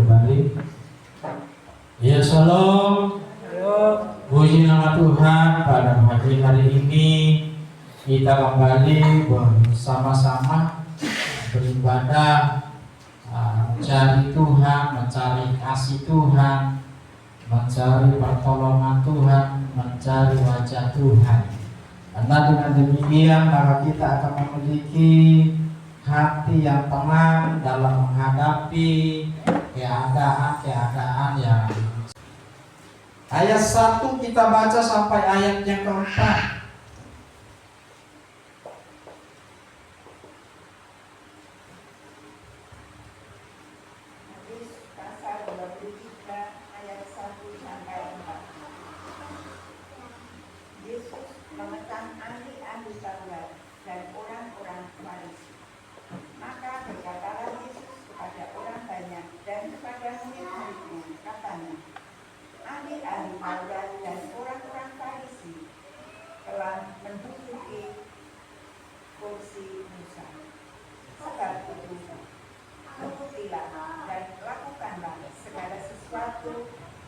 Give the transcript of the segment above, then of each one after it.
kembali. Ya, shalom. Puji nama Tuhan, pada pagi hari ini kita kembali bersama-sama beribadah, mencari Tuhan, mencari kasih Tuhan, mencari pertolongan Tuhan, mencari wajah Tuhan. Karena dengan demikian maka kita akan memiliki hati yang tenang dalam menghadapi keadaan-keadaan yang. Ayat 1 kita baca sampai ayat yang keempat.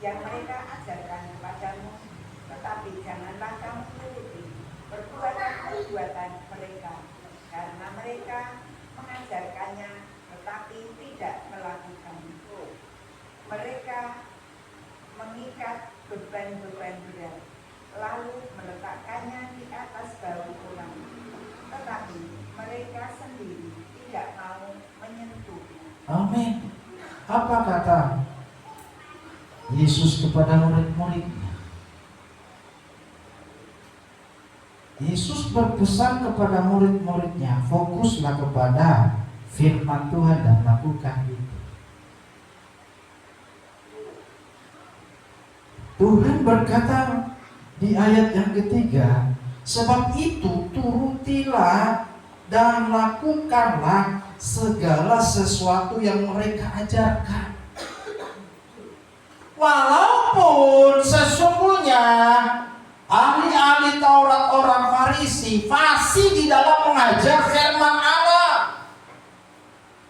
Yang mereka ajarkan kepadamu, tetapi janganlah kamu turuti perbuatan-perbuatan mereka, karena mereka mengajarkannya tetapi tidak melakukannya. Mereka mengikat beban-beban berat, lalu meletakkannya di atas bahu orang, tetapi mereka sendiri tidak mau menyentuhnya. Amin. Apa kata Yesus kepada murid-muridnya? Yesus berpesan kepada murid-muridnya, fokuslah kepada firman Tuhan dan lakukan itu. Tuhan berkata di ayat yang ketiga, sebab itu turutilah dan lakukanlah segala sesuatu yang mereka ajarkan. Walaupun sesungguhnya ahli-ahli Taurat orang Farisi fasih di dalam mengajar firman Allah,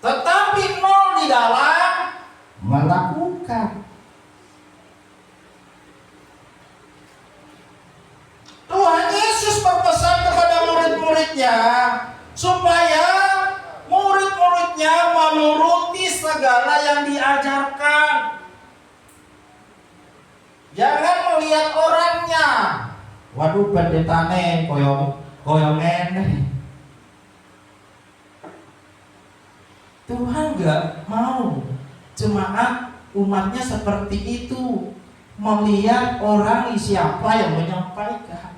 tetapi nol di dalam melakukan. Tuhan Yesus berpesan kepada murid-muridnya supaya murid-muridnya menuruti segala yang diajarkan. Jangan melihat orangnya. Waduh, pendetane koyongen. Tuhan gak mau jemaat umatnya seperti itu, melihat orang siapa yang menyampaikan.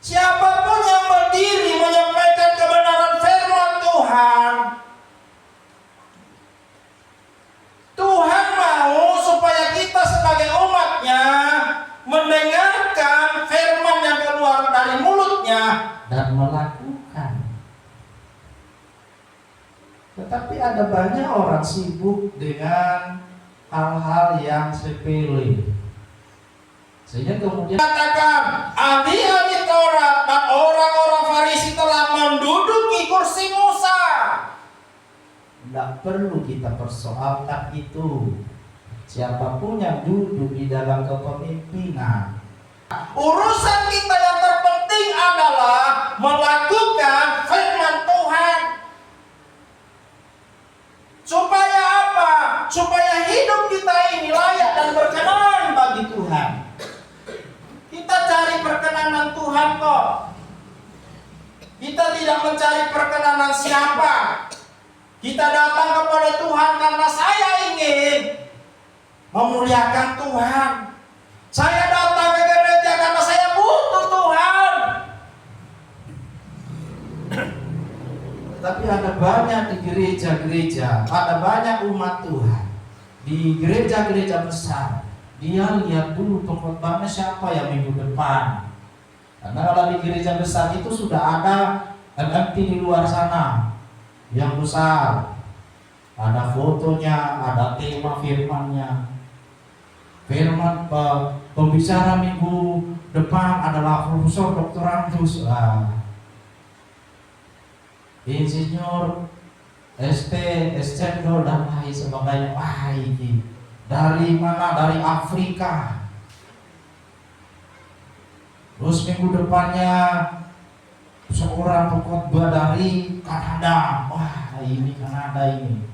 Siapapun yang berdiri menyampaikan kebenaran firman Tuhan, Tuhan mau supaya kita sebagai umatnya mendengarkan firman yang keluar dari mulutnya dan melakukan. Tetapi ada banyak orang sibuk dengan hal-hal yang sepele, sehingga kemudian katakan ahli-ahli Taurat dan orang-orang Farisi telah menduduki kursi Musa. Tidak perlu kita persoalkan itu. Siapapun yang duduk di dalam kepemimpinan, urusan kita yang terpenting adalah melakukan firman Tuhan. Supaya apa? Supaya hidup kita ini layak dan berkenan bagi Tuhan. Kita cari perkenanan Tuhan kok. Kita tidak mencari perkenanan siapa. Kita datang kepada Tuhan karena saya ingin memuliakan Tuhan. Saya datang ke gereja karena saya butuh Tuhan. Tapi ada banyak di gereja-gereja, ada banyak umat Tuhan di gereja-gereja besar. Dia lihat dulu pengkhotbahnya siapa yang minggu depan. Karena kalau di gereja besar itu sudah ada MMT di luar sana yang besar, ada fotonya, ada tema firmannya. Firman pembicara minggu depan adalah Profesor Dr. Andus, insinyur ST, es cendol dan lain sebagainya. Wah, ini dari mana? Dari Afrika. Terus minggu depannya seorang pengkhotbah dari Kanada. Wah, ini Kanada ini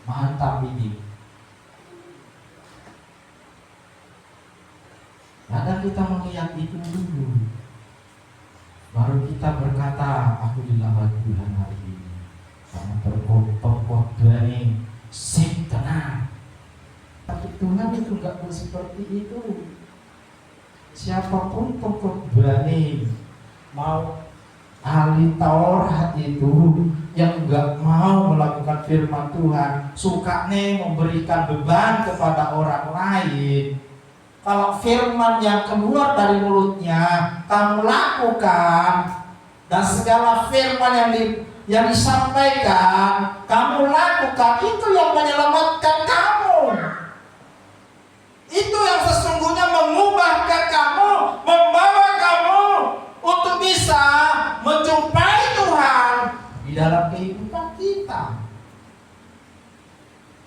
mantap ini. Kadang kita melihat itu dulu, baru kita berkata, aku dilawat Tuhan hari ini. Karena pengkhotbah ini sip tenang. Tapi Tuhan itu enggak seperti itu. Siapapun pengkhotbah ini, mau ahli Taurat itu yang enggak mau melakukan firman Tuhan, sukanya memberikan beban kepada orang lain. Kalau firman yang keluar dari mulutnya kamu lakukan, dan segala firman yang disampaikan kamu lakukan, itu yang menyelamatkan kamu. Itu yang sesungguhnya mengubahkan kamu, membawa kamu untuk bisa menjumpai Tuhan di dalam kehidupan kita.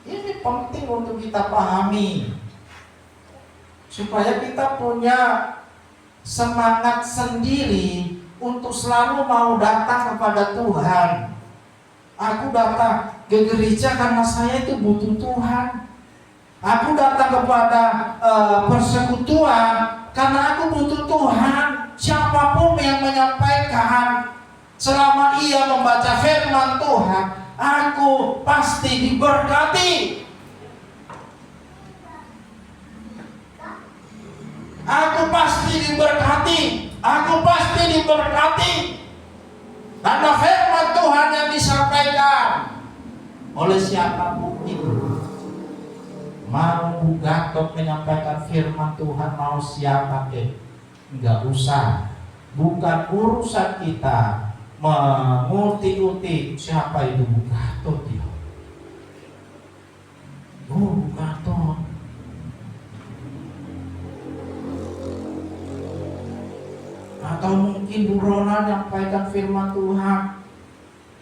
Ini penting untuk kita pahami, supaya kita punya semangat sendiri untuk selalu mau datang kepada Tuhan. Aku datang ke gereja karena saya itu butuh Tuhan. Aku datang kepada persekutuan karena aku butuh Tuhan. Siapapun yang menyampaikan, selama ia membaca firman Tuhan, aku pasti diberkati. Aku pasti diberkati. Aku pasti diberkati. Karena firman Tuhan yang disampaikan oleh siapapun itu. Mau Gatot menyampaikan firman Tuhan, mau siapa enggak usah. Bukan urusan kita menguti-uti siapa itu Gatot ya. Oh, Gatot. Atau mungkin Bu Ronald menyampaikan firman Tuhan,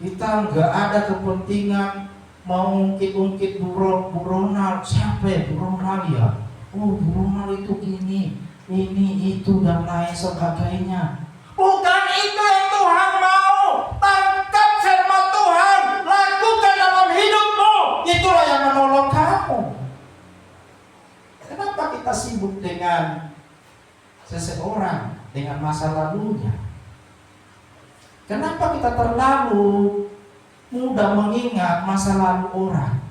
kita nggak ada kepentingan mau ungkit-ungkit Bu Ronald. Siapa ya Bu Ronald ya? Oh, Bu Ronald itu gini, ini, itu, dan lain sebagainya. Bukan itu yang Tuhan mau. Tangkap firman Tuhan, lakukan dalam hidupmu. Itulah yang menolong kamu. Kenapa kita sibuk dengan seseorang, dengan masa lalunya? Kenapa kita terlalu mudah mengingat masa lalu orang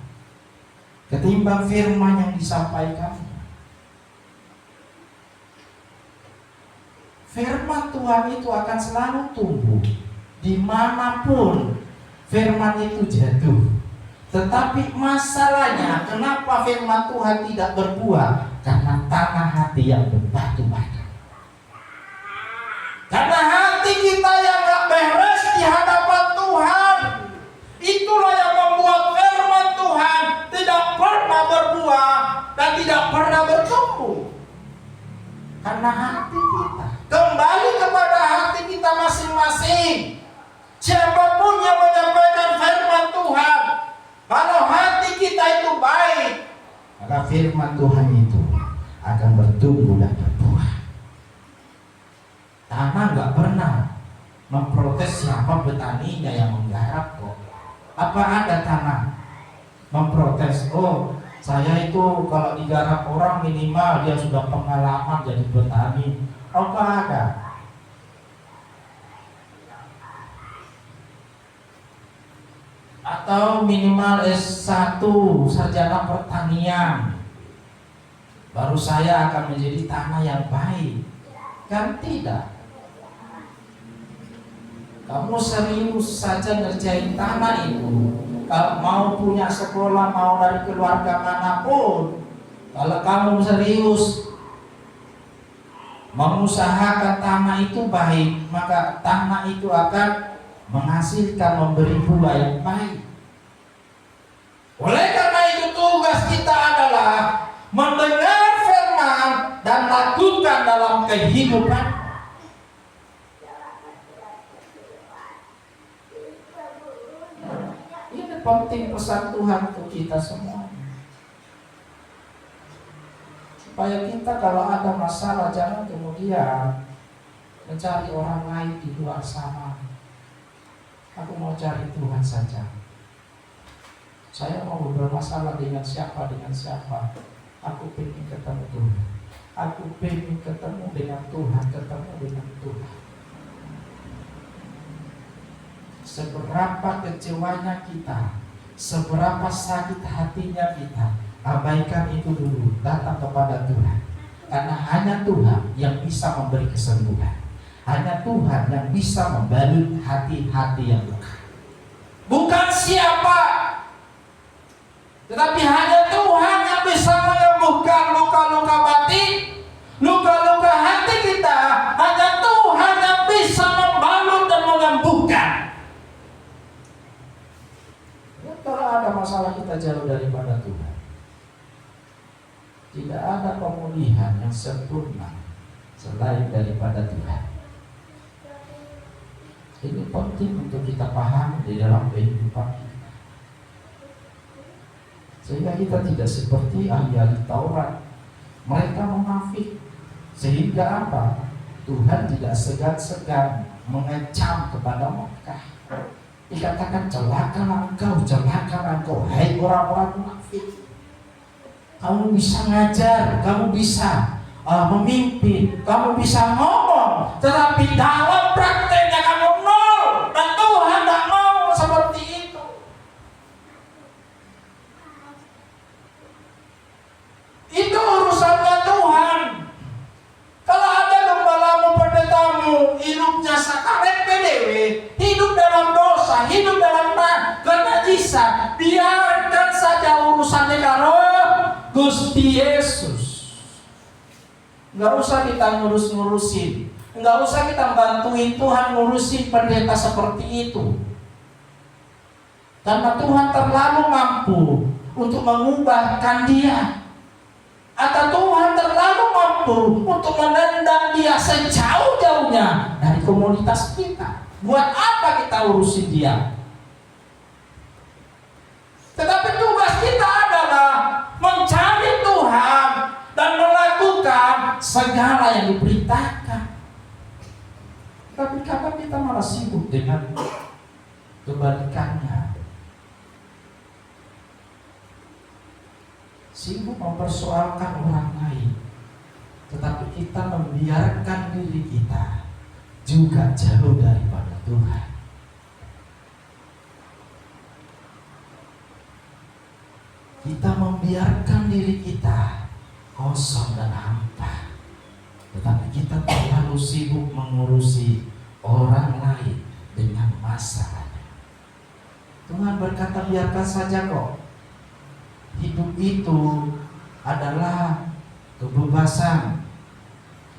ketimbang firman yang disampaikan? Firman Tuhan itu akan selalu tumbuh dimanapun firman itu jatuh. Tetapi masalahnya, kenapa firman Tuhan tidak berbuah? Karena tanah hati yang berbatu-batu. Karena hati kita yang gak beres di hadapan Tuhan. Itulah yang membuat firman Tuhan tidak pernah berbuah dan tidak pernah bertumbuh. Karena hati kita. Kembali kepada hati kita masing-masing. Siapapun yang menyampaikan firman Tuhan, kalau hati kita itu baik, maka firman Tuhan itu akan bertumbuh dan berbuah. Tanah gak pernah memprotes siapa petaninya yang menggarap kok. Apa ada tanah memprotes, oh saya itu kalau digarap orang minimal dia sudah pengalaman jadi petani. Apa ada? Atau minimal S1 sarjana pertanian, baru saya akan menjadi tanah yang baik. Kan tidak. Kamu serius saja ngerjain tanah itu, kalau mau punya sekolah, mau dari keluarga manapun, kalau kamu serius mengusahakan tanah itu baik, maka tanah itu akan menghasilkan, memberi buah yang baik. Oleh karena itu tugas kita adalah mendengar firman dan lakukan dalam kehidupan. penting pesan Tuhan untuk kita semua. Supaya kita kalau ada masalah jangan kemudian mencari orang lain di luar sana. Aku mau cari Tuhan saja. Saya mau bermasalah dengan siapa. Aku pengen ketemu Tuhan. Aku pengen ketemu dengan Tuhan. Seberapa kecewanya kita, seberapa sakit hatinya kita, abaikan itu dulu, datang kepada Tuhan. Karena hanya Tuhan yang bisa memberi kesembuhan. Hanya Tuhan yang bisa membalut hati-hati yang luka. Bukan siapa, tetapi hanya Tuhan yang bisa menyembuhkan luka-luka batin, luka-luka hati kita. Hanya Tuhan yang bisa membalut dan menyembuhkan. Ya, kalau ada masalah kita jauh daripada Tuhan. Tidak ada pemulihan yang sempurna selain daripada Tuhan. Ini penting untuk kita pahami di dalam kehidupan kita, sehingga kita tidak seperti ahli Taurat. Mereka munafik, sehingga apa? Tuhan tidak segan-segan mengecam kepada mereka. Dikatakan celakalah engkau, hai orang-orang munafik. Kamu bisa ngajar, kamu bisa memimpin, kamu bisa ngomong, tetapi dalam prakteknya kamu nol. Dan Tuhan tak mau seperti itu. Itu urusannya Tuhan. Kalau ada gembalamu, pendetamu, hidupnya sakaret PDW, hidup dalam dosa, hidup dalam kenajisan, biarkan saja urusannya karo Gusti Yesus. Nggak usah kita ngurus-ngurusin, nggak usah kita bantuin Tuhan ngurusin pendeta seperti itu. Karena Tuhan terlalu mampu untuk mengubahkan dia. Atau Tuhan terlalu mampu untuk menendang dia sejauh-jauhnya dari komunitas kita. Buat apa kita urusin dia? Tetapi tugas kita adalah mencari Tuhan dan melakukan segala yang diperintahkan. Tapi kadang kita malah sibuk dengan kebalikannya. Sibuk mempersoalkan orang lain, tetapi kita membiarkan diri kita juga jauh daripada Tuhan. Kita membiarkan diri kita kosong dan hampa, tetapi kita terlalu sibuk mengurusi orang lain dengan masalahnya. Tuhan berkata, biarkan saja kok. Hidup itu adalah kebebasan.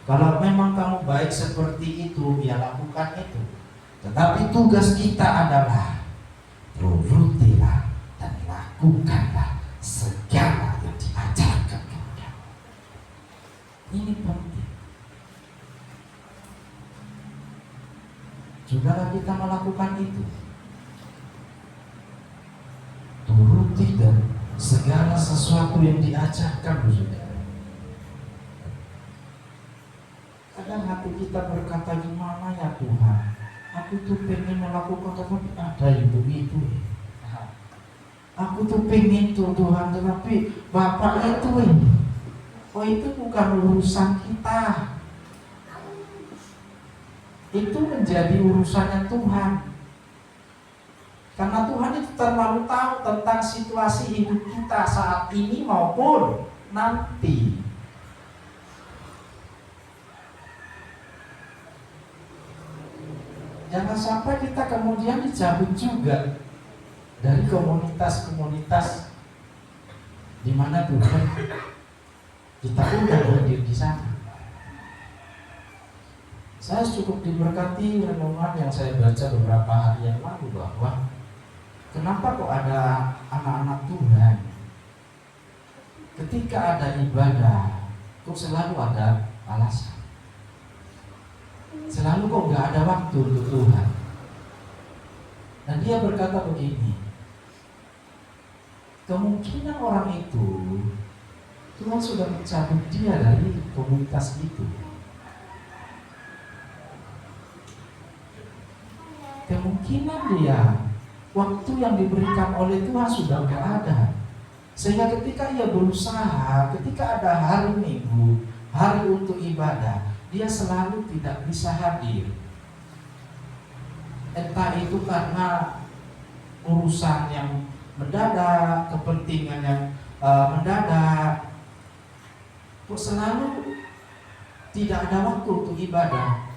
Kalau memang kamu baik seperti itu, ya lakukan itu. Tetapi tugas kita adalah turutilah dan lakukanlah segala yang diajarkan kepadamu. Ini penting. Sudahlah kita melakukan itu. Turuti dan segala sesuatu yang diajarkan, saudara. Kadang hati kita berkata, gimana ya Tuhan, aku tuh pengen melakukan tapi ada itu. Aku tuh pengen tuh Tuhan, tetapi Bapak itu oh itu bukan urusan kita. Itu menjadi urusannya Tuhan. Karena Tuhan itu terlalu tahu tentang situasi hidup kita saat ini maupun nanti. Jangan sampai kita kemudian dicabut juga dari komunitas-komunitas di mana Tuhan kita udah hadir di sana. Saya cukup diberkati renungan yang saya baca beberapa hari yang lalu bahwa kenapa kok ada anak-anak Tuhan ketika ada ibadah kok selalu ada alasan, selalu kok nggak ada waktu untuk Tuhan. Dan dia berkata begini, kemungkinan orang itu Tuhan sudah mencabut dia dari komunitas itu. Kemungkinan dia waktu yang diberikan oleh Tuhan sudah tidak ada. Sehingga ketika ia berusaha, ketika ada hari Minggu, hari untuk ibadah, dia selalu tidak bisa hadir. Entah itu karena urusan yang mendadak, kepentingan yang mendadak, kok selalu tidak ada waktu untuk ibadah.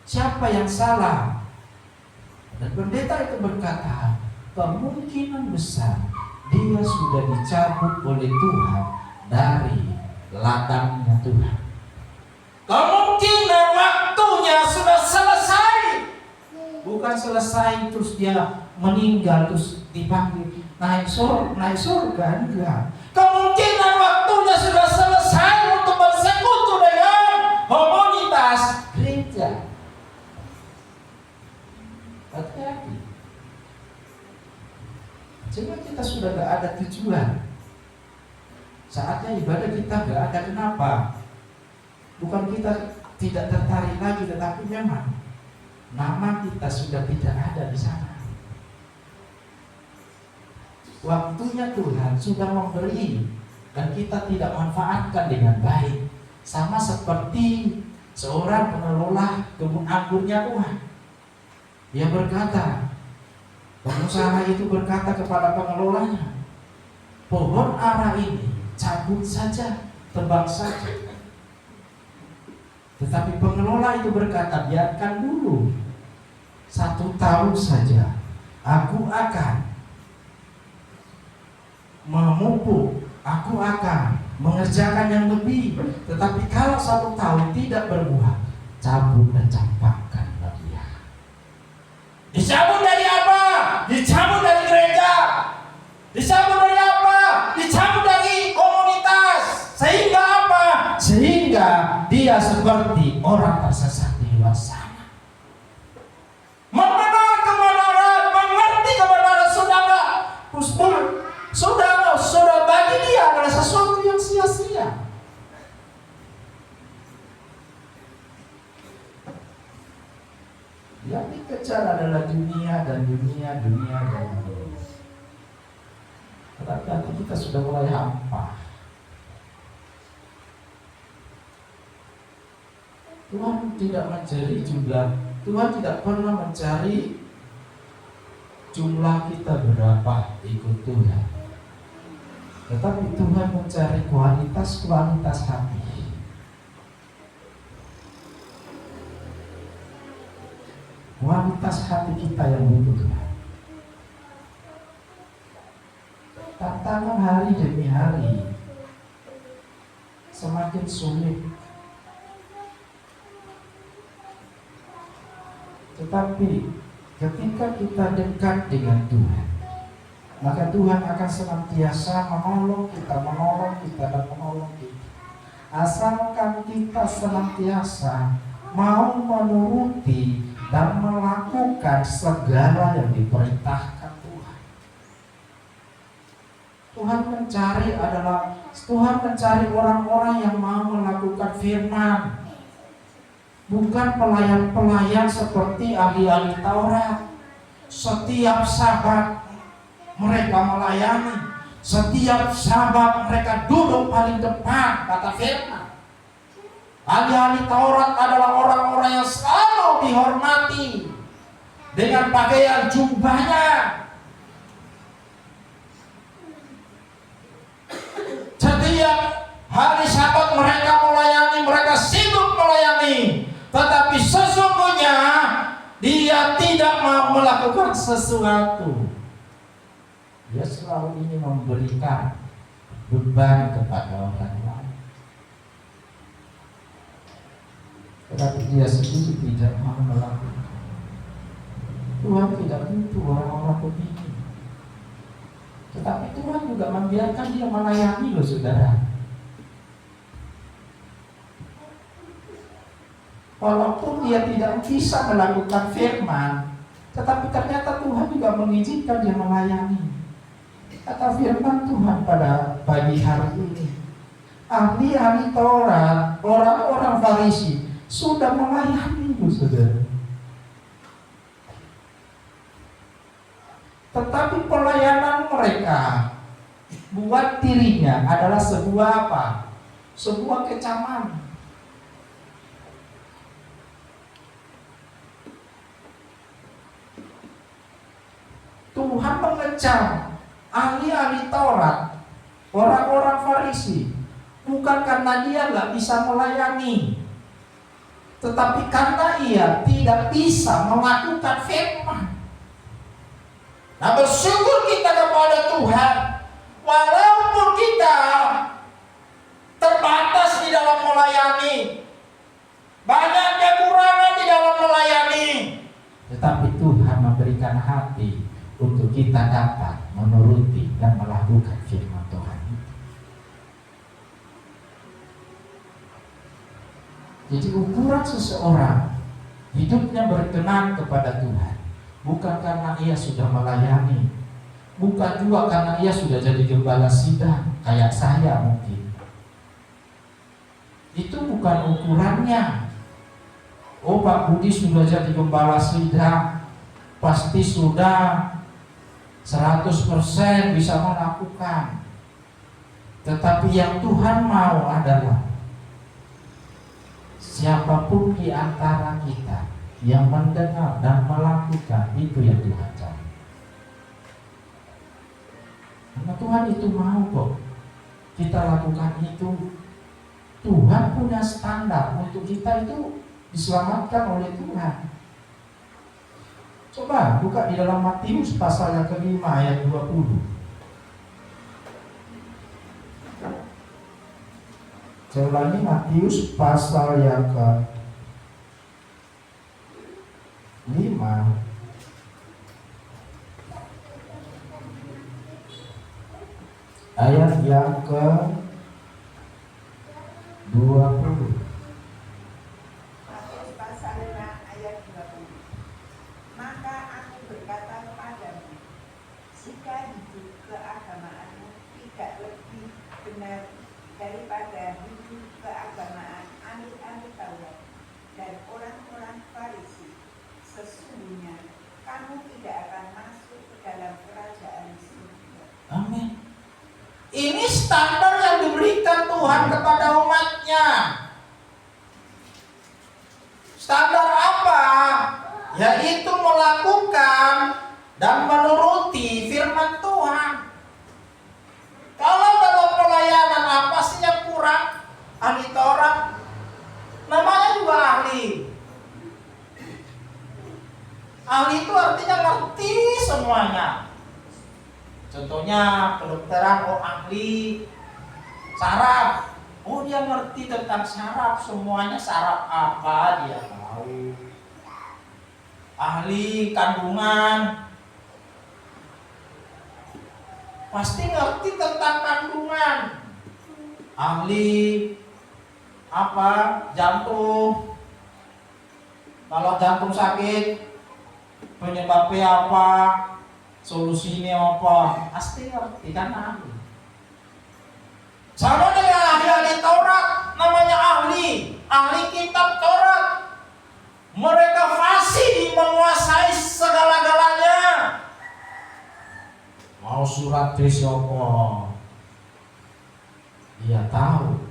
Siapa yang salah? Dan pendeta itu berkata, kemungkinan besar dia sudah dicabut oleh Tuhan dari ladangnya Tuhan. Kemungkinan waktunya sudah selesai. Bukan selesai terus dia meninggal terus dipanggil naik surga, enggak. Kemungkinan waktunya sudah selesai untuk bersekutu dengan komunitas gereja. Hati-hati. Sehingga kita sudah gak ada tujuan. Saatnya ibadah kita gak ada. Kenapa? Bukan kita tidak tertarik lagi, tetapi memang nama kita sudah tidak ada di sana. Waktunya Tuhan sudah memberi dan kita tidak manfaatkan dengan baik. Sama seperti seorang pengelola kebun anggurnya Tuhan. Dia berkata, pengusaha itu berkata kepada pengelolanya, pohon ara ini cabut saja, tebang saja. Tetapi pengelola itu berkata, biarkan dulu 1 tahun saja, aku akan memupuk, aku akan mengerjakan yang lebih. Tetapi kalau 1 tahun tidak berbuah, cabut dan campakkan dia. Dicabut dari apa? Dicabut dari gereja. Dicabut dari apa? Dicabut dari komunitas. Sehingga apa? Sehingga dia seperti orang tersesat di luar sana. Mengenal kebenaran, mengerti kebenaran sudah bagi dia adalah sesuatu yang sia-sia. Yang dikejar adalah dunia dan dunia. Tetapi hati kita sudah mulai hampa. Tuhan tidak mencari jumlah. Tuhan tidak pernah mencari jumlah kita berapa ikut Tuhan. Tetapi Tuhan mencari kualitas hati. Kualitas hati kita yang butuh Tuhan. Tantangan hari demi hari semakin sulit. Tetapi ketika kita dekat dengan Tuhan, maka Tuhan akan senantiasa menolong kita. Asalkan kita senantiasa mau menuruti dan melakukan segala yang diperintahkan Tuhan. Tuhan mencari orang-orang yang mau melakukan firman. Bukan pelayan-pelayan seperti ahli-ahli Taurat. Setiap Sabat mereka melayani. Setiap Sabat mereka duduk paling depan, kata firman. Ahli-ahli Taurat adalah orang-orang yang selalu dihormati dengan pakaian jubahnya. Setiap hari Sabat mereka melayani, mereka sibuk melayani. Tetapi sesungguhnya dia tidak mau melakukan sesuatu. Dia selalu ingin memberikan beban kepada orang lain. Tetapi dia sendiri tidak mau melakukan. Tuhan tidak butuh orang-orang begini. Tetapi Tuhan juga membiarkan dia melayani loh saudara. Walaupun dia tidak bisa melakukan firman, tetapi ternyata Tuhan juga mengizinkan dia melayani. Kata firman Tuhan pada pagi hari ini, ahli-ahli Taurat, orang-orang Farisi sudah melayani, saudara. Tetapi pelayanan mereka buat dirinya adalah sebuah apa? Sebuah kecaman. Tuhan mengecam ahli-ahli Taurat, orang-orang Farisi, bukan karena dia nggak bisa melayani, tetapi karena ia tidak bisa melakukan firman. Nah, bersyukur kita kepada Tuhan, walaupun kita terbatas di dalam melayani, banyak kekurangan di dalam melayani, tetapi Tuhan memberikan hati untuk kita dapat menuruti dan melakukan firman Tuhan itu. Jadi ukuran seseorang hidupnya berkenan kepada Tuhan bukan karena ia sudah melayani, bukan juga karena ia sudah jadi gembala sidang kayak saya mungkin. Itu bukan ukurannya. Oh, Pak Budi sudah jadi gembala sidang, pasti sudah 100% bisa melakukan. Tetapi yang Tuhan mau adalah siapapun di antara kita yang mendengar dan melakukan, itu yang Tuhan cari. Karena Tuhan itu mau kok kita lakukan itu. Tuhan punya standar untuk kita itu diselamatkan oleh Tuhan. Coba buka di dalam Matius pasal yang ke-5 ayat 20. Saya ulangi, Matius pasal yang ke-5 ayat yang ke-20. Matius pasal 5 ayat 20. Maka aku berkata kepadamu, jika hidup keagamaanmu tidak lebih benar daripada hidup keagamaan ahli-ahli Taurat dan orang-orang Farisi, sesungguhnya kamu tidak akan masuk ke dalam kerajaan surga. Amin. Ini standar yang diberikan Tuhan kepada umatnya. Standar apa? Yaitu melakukan dan menuruti firman Tuhan. Kalau dalam pelayanan apa sih yang kurang? Ahli Taurat, namanya juga ahli. Ahli itu artinya ngerti semuanya. Contohnya kedokteran, oh ahli saraf, oh dia ngerti tentang saraf, semuanya saraf apa dia tahu. Ahli kandungan, pasti ngerti tentang kandungan. Ahli apa? Jantung. Kalau jantung sakit, penyebabnya apa? Solusinya apa? Pasti ngerti kan ahli. Sama dengan ahli-ahli Taurat, namanya ahli kitab Taurat. Mereka fasih menguasai segala-galanya. Mau surat apa? Dia tahu,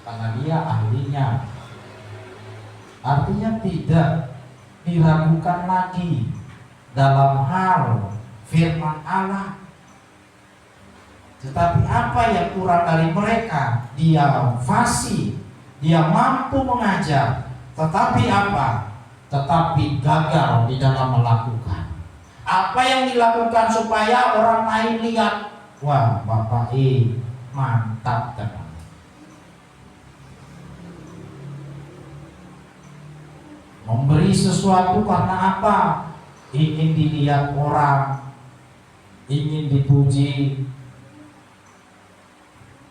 karena dia ahlinya. Artinya tidak diragukan lagi dalam hal firman Allah. Tetapi apa yang kurang dari mereka? Dia fasih, dia mampu mengajar, tetapi apa? Tetapi gagal di dalam melakukan. Apa yang dilakukan supaya orang lain lihat, wah Bapak mantap teman. Memberi sesuatu karena apa? Ingin dilihat orang, ingin dipuji,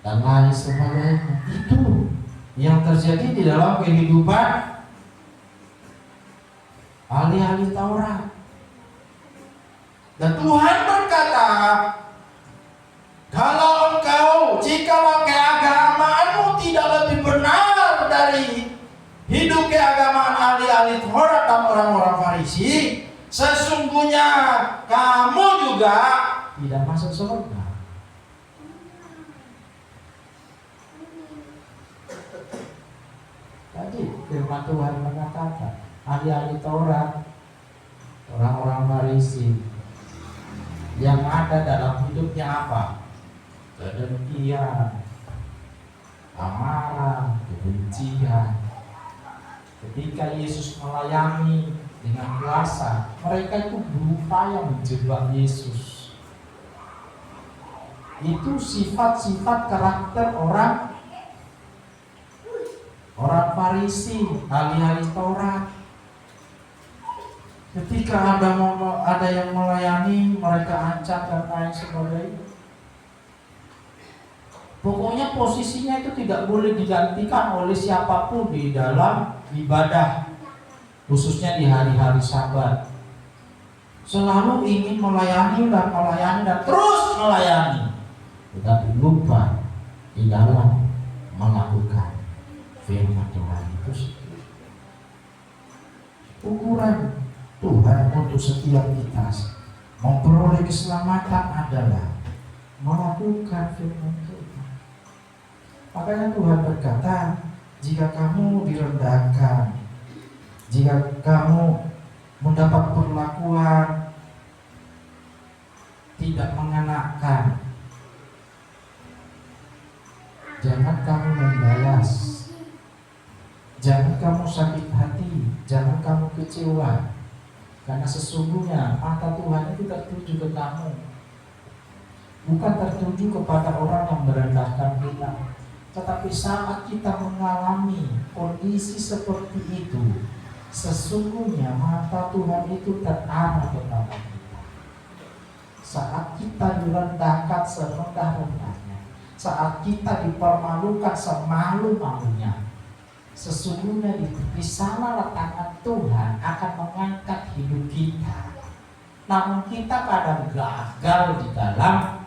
dan lain sebagainya. Itu yang terjadi di dalam kehidupan ahli-ahli Taurat. Dan Tuhan berkata Kalau jikalau keagamaanmu tidak lebih benar dari hidup keagamaan ahli-ahli Taurat dan orang-orang Farisi, sesungguhnya kamu juga tidak masuk surga. Tadi firman Tuhan mengatakan ahli-ahli Taurat, orang-orang Farisi, yang ada dalam hidupnya apa? Kedengkian, amarah, kebencian. Ketika Yesus melayani dengan kuasa, mereka itu berupaya menjebak Yesus. Itu sifat-sifat karakter orang Farisi, ahli-ahli Taurat. Ketika ada yang melayani, mereka ancam dan lain sebagainya. Pokoknya posisinya itu tidak boleh digantikan oleh siapapun di dalam ibadah, khususnya di hari-hari Sabat. Selalu ingin melayani dan terus melayani, tetapi lupa di dalam melakukan firman Tuhan itu sendiri. Ukuran Tuhan untuk setiap kita memperoleh keselamatan adalah melakukan firman Tuhan. Makanya Tuhan berkata, jika kamu direndahkan, jika kamu mendapat perlakuan tidak mengenakan, jangan kamu membalas, jangan kamu sakit hati, jangan kamu kecewa, karena sesungguhnya mata Tuhan itu tertuju ke kamu, bukan tertuju kepada orang yang merendahkan kita. Tetapi saat kita mengalami kondisi seperti itu, sesungguhnya mata Tuhan itu terarah kepada kita. Saat kita direndahkan serendah-rendahnya, saat kita dipermalukan semalu-malunya, sesungguhnya di sana tangan Tuhan akan mengangkat hidup kita. Namun kita kadang gagal di dalam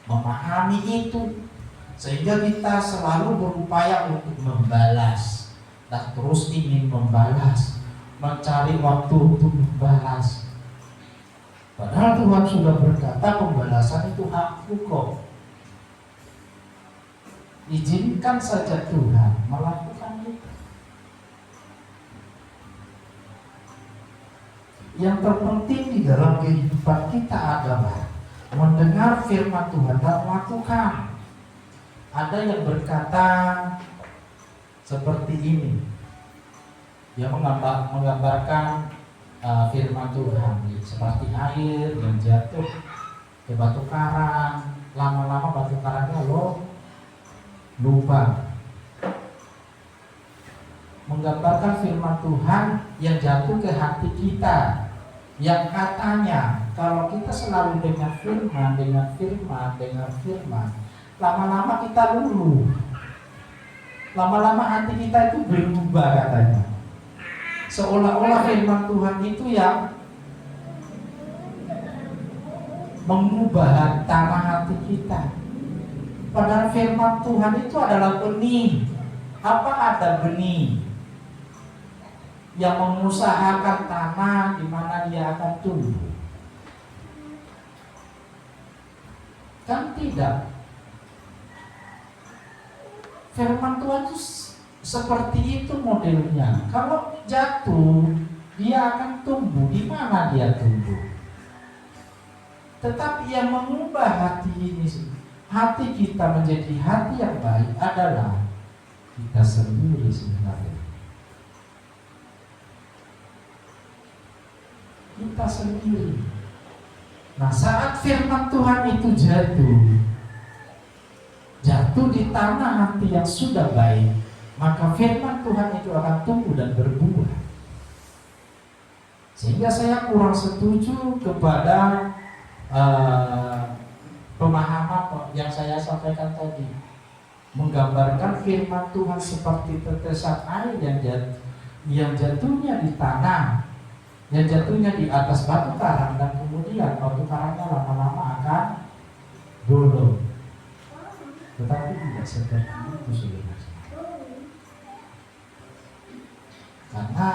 memahami itu, sehingga kita selalu berupaya untuk membalas dan terus ingin membalas, mencari waktu untuk membalas. Padahal Tuhan sudah berkata pembalasan itu hakku kok. Izinkan saja Tuhan melakukan itu. Yang terpenting di dalam kehidupan kita adalah mendengar firman Tuhan dan melakukan. Ada yang berkata seperti ini, dia menggambarkan firman Tuhan seperti air yang jatuh ke batu karang, lama-lama batu karangnya lupa. Menggambarkan firman Tuhan yang jatuh ke hati kita, yang katanya kalau kita selalu dengar firman, lama-lama kita luluh, lama-lama hati kita itu berubah katanya. Seolah-olah firman Tuhan itu yang mengubah tanah hati kita. Padahal firman Tuhan itu adalah benih. Apa ada benih yang mengusahakan tanah di mana dia akan tumbuh? Kan tidak. Firman Tuhan itu seperti itu modelnya. Kalau jatuh, dia akan tumbuh. Di mana dia tumbuh? Tetapi yang mengubah hati ini, hati kita menjadi hati yang baik adalah kita sendiri sebenarnya. Kita sendiri. Nah, saat firman Tuhan itu jatuh di tanah hati yang sudah baik, maka firman Tuhan itu akan tumbuh dan berbuah. Sehingga saya kurang setuju kepada pemahaman yang saya sampaikan tadi, menggambarkan firman Tuhan seperti tetesan air yang jatuhnya di tanah, yang jatuhnya di atas batu karang, dan kemudian batu karangnya lama-lama akan Bolong. Tetapi tidak seperti itu saudara. Karena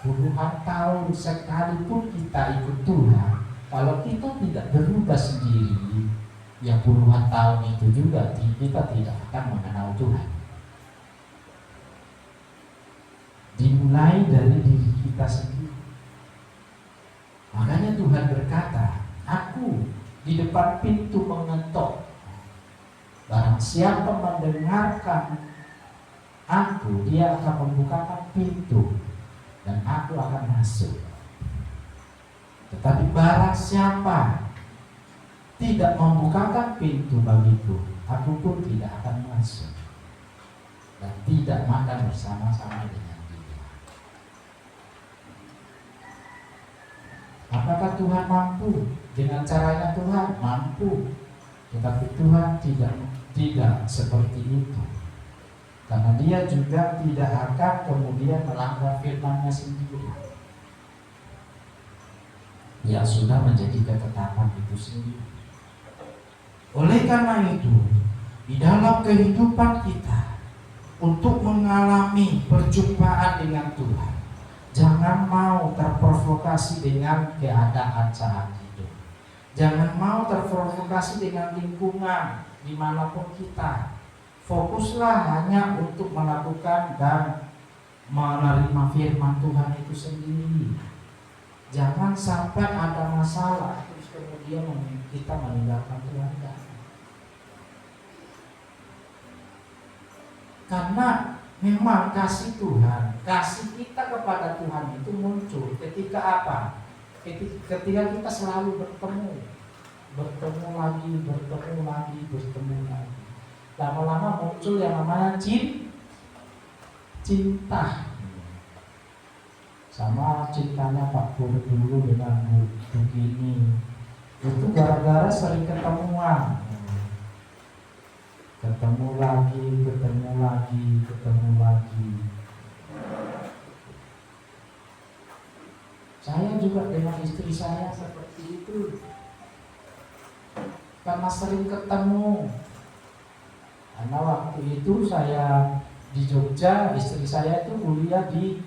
puluhan tahun sekalipun kita ikut Tuhan, kalau kita tidak berubah sendiri, ya puluhan tahun itu juga kita tidak akan mengenal Tuhan. Dimulai dari diri kita sendiri. Makanya Tuhan berkata, aku di depan pintu mengetok. Barang siapa mendengarkan aku, dia akan membukakan pintu dan aku akan masuk. Tetapi barang siapa tidak membukakan pintu bagiku, aku pun tidak akan masuk dan tidak makan bersama-sama dengan dia. Apakah Tuhan mampu? Dengan caranya Tuhan mampu, tetapi Tuhan tidak seperti itu. Karena dia juga tidak akan kemudian melanggar firman-Nya sendiri. Dia sudah menjadi ketetapan itu sendiri. Oleh karena itu, di dalam kehidupan kita, untuk mengalami perjumpaan dengan Tuhan, jangan mau terprovokasi dengan keadaan saat itu. Jangan mau terprovokasi dengan lingkungan dimanapun kita. Fokuslah hanya untuk melakukan dan menerima firman Tuhan itu sendiri. Jangan sampai ada masalah terus kemudian kita meninggalkan Tuhan. Karena memang kasih Tuhan, kasih kita kepada Tuhan itu muncul ketika apa? Ketika kita selalu bertemu lagi. Lama-lama muncul yang namanya cinta. Sama cintanya Pak Pur dulu dengan Bu Begini. Itu gara-gara sering ketemuan. Ketemu lagi. Saya juga dengan istri saya seperti itu. Karena sering ketemu. Karena waktu itu saya di Jogja, istri saya itu kuliah di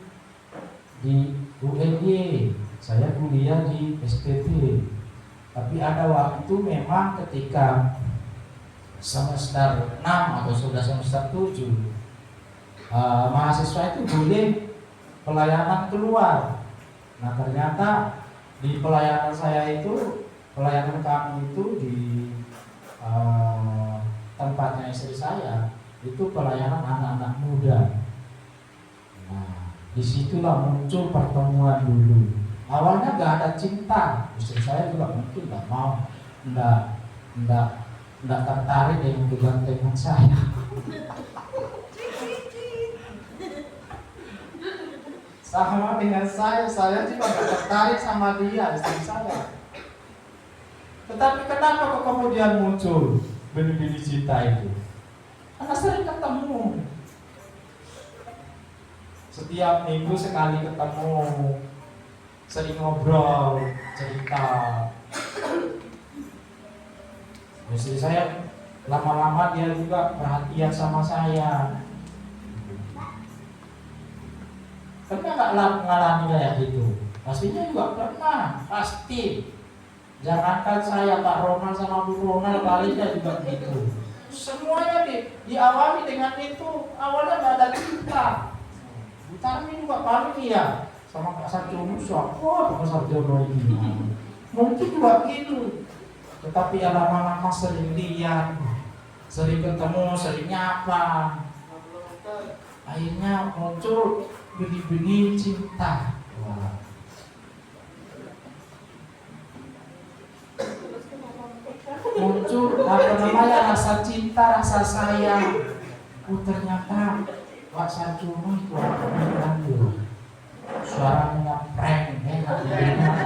UNY, saya kuliah di STT. Tapi ada waktu memang ketika semester 6 atau sudah semester 7, mahasiswa itu boleh pelayanan keluar. Nah ternyata di pelayanan kami itu di tempatnya istri saya itu pelayanan anak-anak muda. Nah disitulah muncul pertemuan dulu. Awalnya nggak ada cinta, istri saya juga mungkin nggak mau, nggak tertarik dengan kegantengan saya. Sama dengan saya juga nggak tertarik sama dia, istri saya. Tetapi kenapa kok kemudian muncul benih-benih cinta itu? Karena sering ketemu. Setiap minggu sekali ketemu, sering ngobrol, cerita. Istri saya lama-lama dia juga perhatian sama saya. Pernah nggak mengalami kayak gitu? Pastinya juga pernah, pasti. Jangankan saya, Pak Ronald sama Bu Ronald palingnya juga gitu. Semuanya diawali dengan itu. Awalnya nggak ada cinta. Bu Tarmi juga paling ya sama Pak Sarjono, Pak Sarjono ini. Mungkin juga gitu. Tetapi ya lama-lama sering lihat, sering ketemu, sering nyapa, akhirnya muncul benih-benih cinta. Wah. Muncul rasa cinta, rasa sayang. Ternyata Pak Sarjono itu orang yang suaranya prank, enak didengar.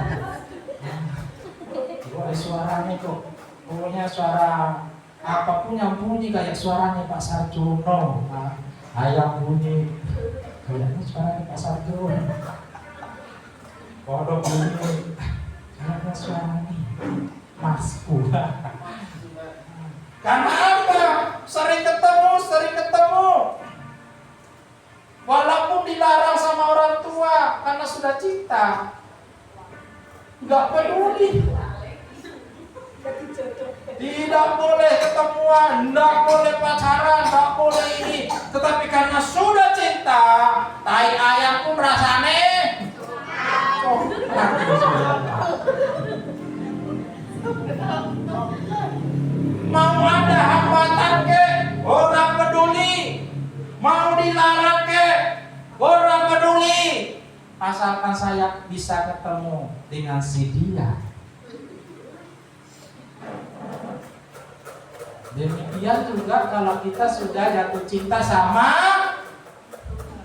Suaranya kok, pokoknya suara apapun yang bunyi kayak suaranya Pak Sarjono. Ayam bunyi kayaknya suaranya Pak Sarjono. Kodok bunyi kayaknya suaranya Masku. Karena apa? Sering ketemu. Walaupun dilarang sama orang tua karena sudah cinta, nggak peduli. Tidak boleh ketemuan, nggak boleh pacaran, nggak boleh ini. Tetapi karena sudah cinta, tai ayam pun rasane mau ada hambatan ke, orang peduli. Mau dilarang ke, orang peduli. Asalkan saya bisa ketemu dengan si dia. Demikian juga kalau kita sudah jatuh cinta sama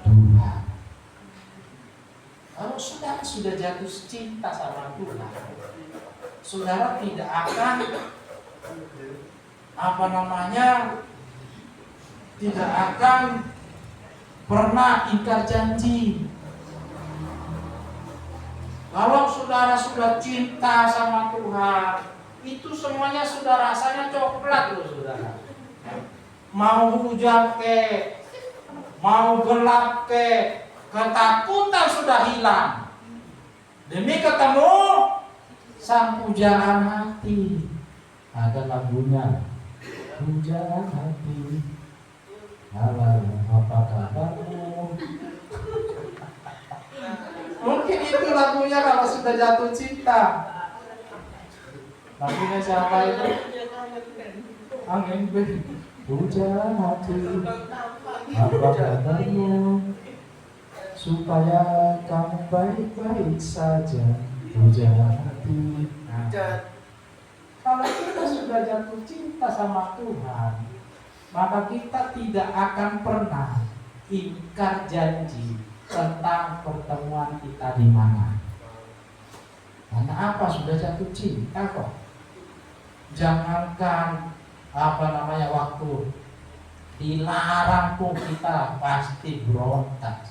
Tuhan. Kalau sudah jatuh cinta sama Tuhan, saudara tidak akan tidak akan pernah ingkar janji. Kalau saudara sudah cinta sama Tuhan, itu semuanya sudah rasanya coklat loh saudara. Mau hujan ke, mau gelap ke, ketakutan sudah hilang demi ketemu sang pujaan hati. Ada lagunya, pujaan hati, halo apa kabarmu. Mungkin itu lagunya kalau sudah jatuh cinta. Lagunya siapa itu? Angin ber, pujaan hati, apa kabarmu, supaya kamu baik-baik saja, pujaan hati. Nah, kalau kita sudah jatuh cinta sama Tuhan, maka kita tidak akan pernah ingkar janji tentang pertemuan kita di mana. Karena apa? Sudah jatuh cinta kok. Jangankan waktu dilarang pun kita pasti berontak.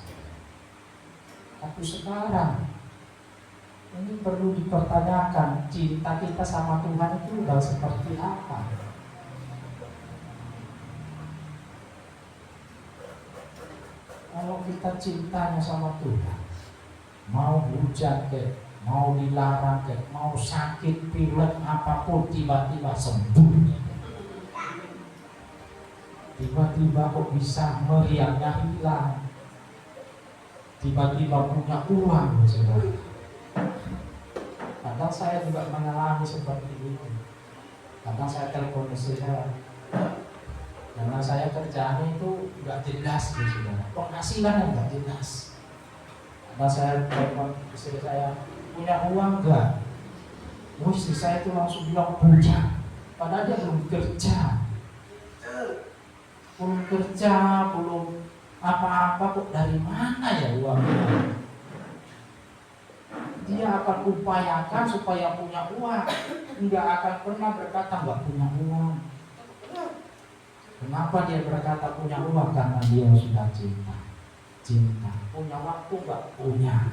Tapi sekarang ini perlu dipertanyakan, cinta kita sama Tuhan itu udah seperti apa? Kalau kita cintanya sama Tuhan, mau hujan ke, mau dilarang ke, mau sakit pilek apapun tiba-tiba sembuh. Tiba-tiba kok bisa meriahnya hilang. Tiba-tiba punya uang, saudara. Kadang saya juga mengalami seperti itu. Kadang saya telepon istri saya, karena saya kerjaan itu nggak jelas, saudara. Penghasilan nggak jelas. Kadang saya telepon istri saya, punya uang nggak? Istri saya itu langsung bilang punya. Padahal dia belum kerja, belum apa-apa, kok dari mana ya uangnya? Dia akan upayakan supaya punya uang, nggak akan pernah berkata nggak punya uang. Kenapa dia berkata punya uang? Karena dia sudah cinta. Punya waktu nggak punya.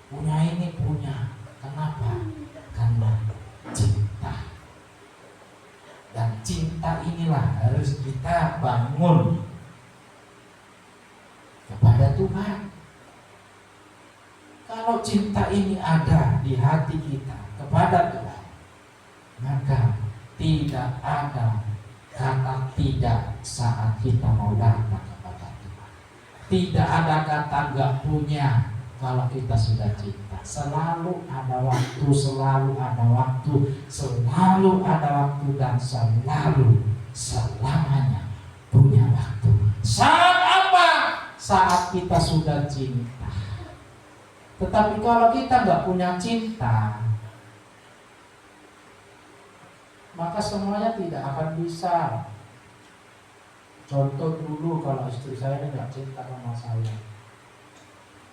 Punya ini punya. Kenapa? Karena cinta. Dan cinta inilah harus kita bangun kepada Tuhan. Kalau cinta ini ada di hati kita kepada Tuhan, maka tidak ada kata tidak saat kita mau datang kepada Tuhan. Tidak ada kata gak punya kalau kita sudah cinta. Selalu ada waktu, dan selalu selamanya punya waktu. Saat apa? Saat kita sudah cinta. Tetapi kalau kita nggak punya cinta, maka semuanya tidak akan bisa. Contoh dulu, kalau istri saya nggak cinta sama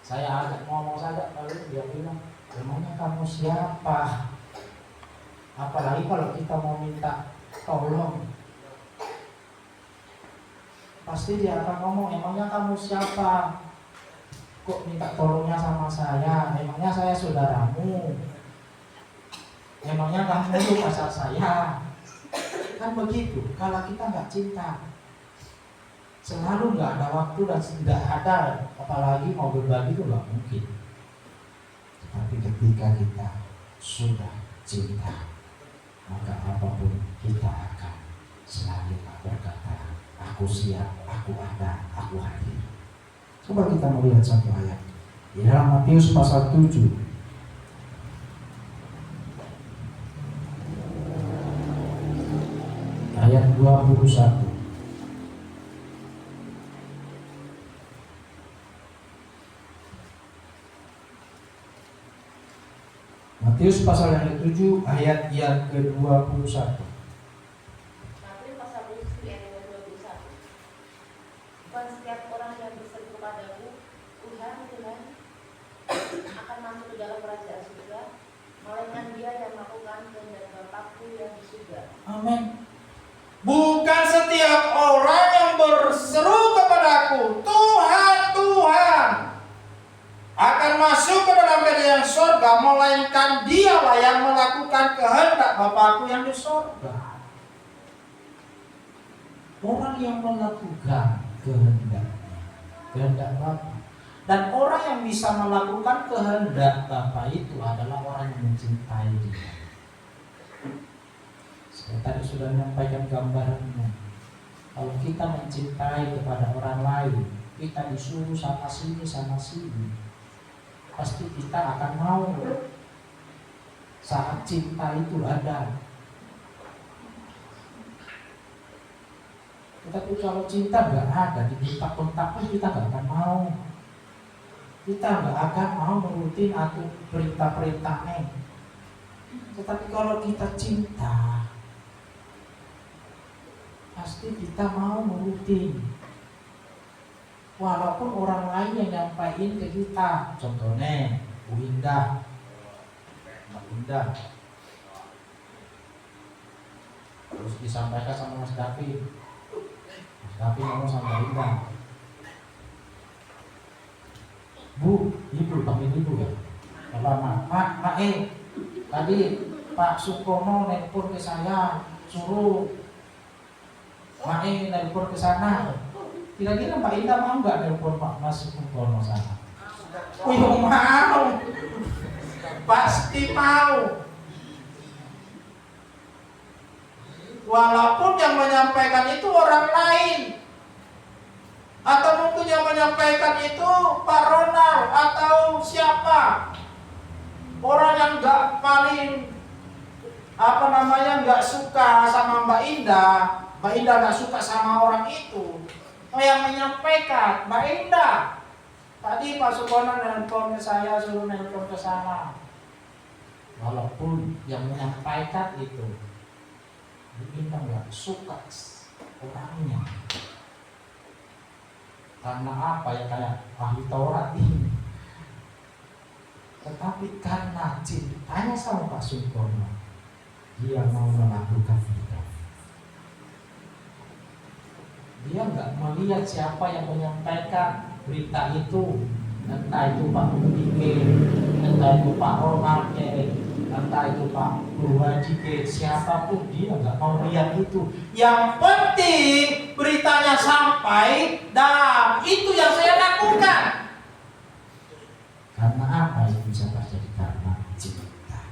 saya ajak ngomong saja, lalu dia bilang, emangnya kamu siapa? Apalagi kalau kita mau minta tolong, pasti dia akan ngomong, emangnya kamu siapa? Kok minta tolongnya sama saya? Emangnya saya saudaramu? Emangnya kamu itu pacar saya? Kan begitu. Kalau kita nggak cinta, selalu nggak ada waktu dan nggak ada, apalagi mau berbagi itu nggak mungkin. Tapi ketika kita sudah cinta, maka apapun kita akan selalu berkata, aku siap, aku ada, aku hadir. Coba kita melihat satu ayat di dalam Matius pasal 7. Ayat 21. Matius pasal yang ke-7 ayat yang ke-21. Matius pasal 7 ayat yang ke-21. Bukan setiap orang yang berseru kepadaku, Tuhan, Tuhan, akan masuk ke dalam kerajaan surga, melainkan dia yang melakukan kehendak Bapakku yang di surga. Amin. Bukan setiap orang yang berseru kepadaku, Tuhan, Tuhan, akan masuk ke dalam kerajaan surga, melainkan dialah yang melakukan kehendak Bapakku yang di surga. Orang yang melakukan kehendak Bapa. Dan orang yang bisa melakukan kehendak Bapa itu adalah orang yang mencintai Dia. Saya tadi sudah menyampaikan gambarannya. Kalau kita mencintai kepada orang lain, kita disuruh sana sini, pasti kita akan mau. Saat cinta itu ada. Tetapi kalau cinta nggak ada, dibentak-bentak pun kita nggak akan mau. Kita nggak akan mau menurutin atau perintah-perintahnya. Tetapi kalau kita cinta, pasti kita mau menurutin. Walaupun orang lain yang nyampain ke kita. Contohnya Bu Indah, Mbak Indah, terus disampaikan sama Mas David. Mas David ngomong sama Mbak Indah, Bu, ibu, panggil ibu ya. Bapak, Mak, tadi Pak Sukono nelpon ke saya, suruh Mak nelpon ke sana. Kira-kira Mbak Indah mau nggak nelpon Pak Mas Sukono sana? Oh mau, pasti mau. Walaupun yang menyampaikan itu orang lain, atau mungkin yang menyampaikan itu Pak Ronald atau siapa, orang yang nggak paling nggak suka sama Mbak Indah nggak suka sama orang itu. Yang menyampaikan Mbak Indah, tadi Pak Sukono nelpon ke saya, suruh nelpon ke sana. Walaupun yang menyampaikan itu Mbak Indah nggak suka orangnya, karena apa ya, kayak ahli Taurat ini. Tetapi karena cintanya sama Pak Sukono, dia mau melakukan itu. Dia nggak melihat siapa yang menyampaikan berita itu, entah itu Pak Mudike, entah itu Pak Ronald, entah itu Pak Purwadi, siapapun, dia nggak mau lihat itu. Yang penting beritanya sampai, dan itu yang saya lakukan. Karena apa itu bisa terjadi? Karena cinta.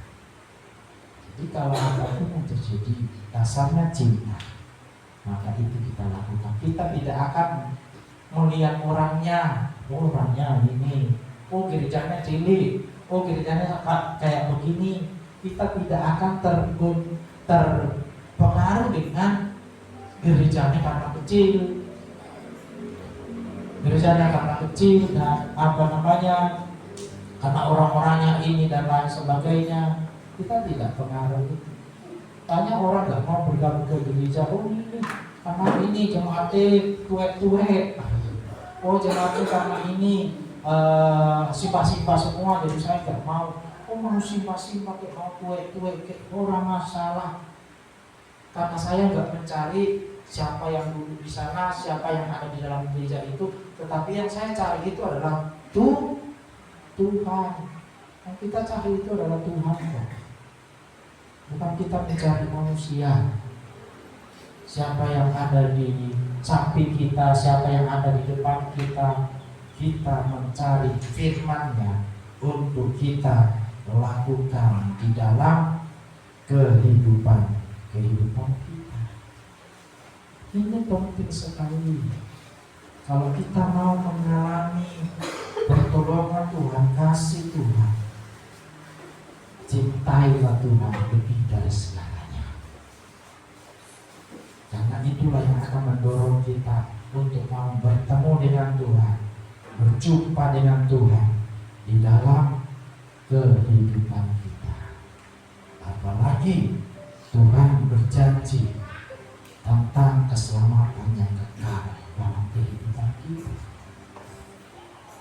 Jadi kalau apapun yang terjadi, dasarnya cinta, maka itu kita lakukan. Kita tidak akan melihat orangnya ini, oh gerejanya cilik, oh gerejanya kayak begini. Kita tidak akan terpengaruh dengan gerejanya karena kecil, dan karena orang-orangnya ini dan lain sebagainya. Kita tidak pengaruh itu. Banyak orang nggak mau bergabung ke gereja. Oh ini karena ini jemaatnya tuwek-tuwek. Oh jemaatnya karena ini simpah-simpah semua, jadi saya nggak mau. Oh mau simpah-simpah kayak mau tuwek-tuwek, kayak orang masalah. Karena saya nggak mencari siapa yang duduk di sana, siapa yang ada di dalam gereja itu, tetapi yang saya cari itu adalah Tuhan. Yang kita cari itu adalah Tuhan. Bukan kita mencari manusia. siapa yang ada di samping kita, siapa yang ada di depan kita. Kita mencari firman-Nya untuk kita lakukan di dalam kehidupan kita. Ini penting sekali. Kalau kita mau mengalami pertolongan Tuhan, kasih Tuhan, cintailah Tuhan lebih dari segalanya. Karena itulah yang akan mendorong kita untuk mau bertemu dengan Tuhan, berjumpa dengan Tuhan di dalam kehidupan kita. Apalagi Tuhan berjanji tentang keselamatan yang kekal dalam kehidupan kita.